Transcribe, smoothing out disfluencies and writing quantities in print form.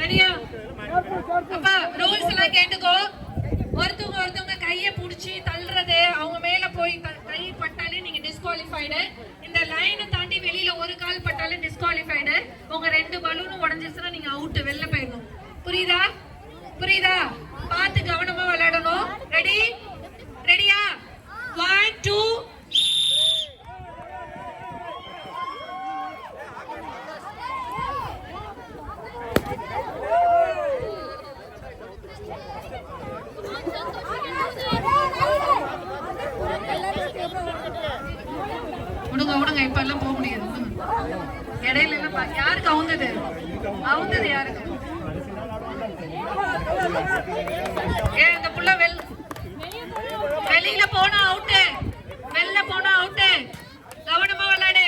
ரெடியா? அப்பா ரூல்ஸ் எல்லாம் கேட்டுக்கோ. ஒருத்தவங்க கையை புடிச்சு தள்ளுறது, அவங்க மேல போய் கை பட்டாலே நீங்க டிஸ்குவாலிஃபைடு. இந்த லைனை தாண்டி வெளியில ஒரு கால் பட்டாலே டிஸ்குவாலிஃபைடு. உங்க 2 பலூனும் உடஞ்சிச்சுன்னா நீங்க அவுட், வெளில போயிடணும். புரியுதா? புரியுதா? பார்த்து கவனமா விளையாடணும். ரெடி? ரெடியா? 1 2 விடுங்க. இப்ப எல்லாம் போக முடியாது. இடையில எல்லாம் யாருக்கு அவுந்தது யாருக்கு? இந்த புள்ள வெளியில போனா அவுட்டு, வெளில போனா அவுட்டு. கவனமா விளையாடு.